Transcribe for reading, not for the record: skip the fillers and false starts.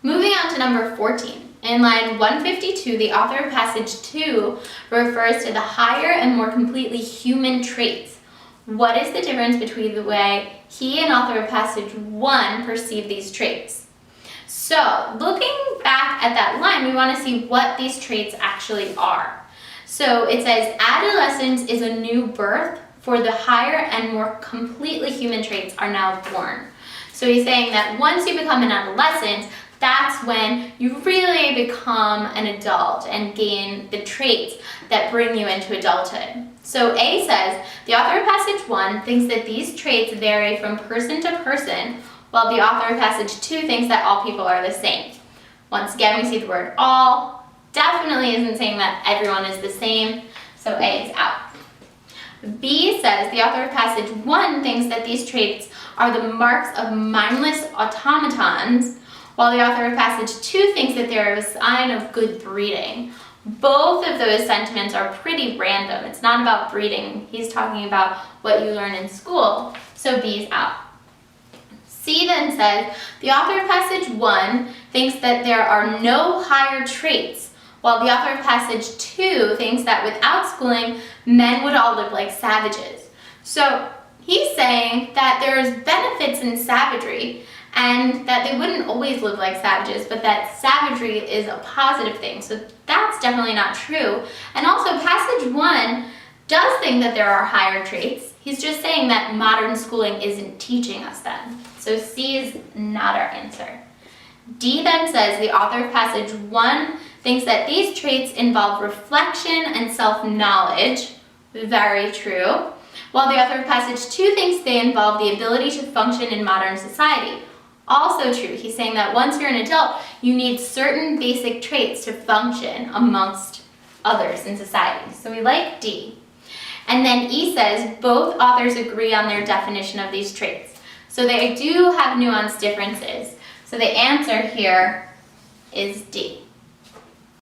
Moving on to number 14. In line 152, the author of passage 2 refers to the higher and more completely human traits. What is the difference between the way he and author of passage 1 perceive these traits? So, looking back at that line, we want to see what these traits actually are. So it says, adolescence is a new birth, for the higher and more completely human traits are now born. So he's saying that once you become an adolescent, that's when you really become an adult and gain the traits that bring you into adulthood. So A says, the author of passage 1 thinks that these traits vary from person to person, while the author of passage 2 thinks that all people are the same. Once again, we see the word all. Definitely isn't saying that everyone is the same, so A is out. B says, the author of passage 1 thinks that these traits are the marks of mindless automatons, while the author of passage 2 thinks that they're a sign of good breeding. Both of those sentiments are pretty random. It's not about breeding. He's talking about what you learn in school, so B is out. C then says, the author of passage 1 thinks that there are no higher traits, while the author of passage 2 thinks that without schooling, men would all live like savages. So he's saying that there's benefits in savagery, and that they wouldn't always live like savages, but that savagery is a positive thing. So that's definitely not true. And also, passage 1 does think that there are higher traits. He's just saying that modern schooling isn't teaching us them. So C is not our answer. D then says the author of passage 1 thinks that these traits involve reflection and self-knowledge. Very true. While the author of passage 2 thinks they involve the ability to function in modern society. Also true. He's saying that once you're an adult, you need certain basic traits to function amongst others in society. So we like D. And then E says both authors agree on their definition of these traits. So they do have nuanced differences. So the answer here is D.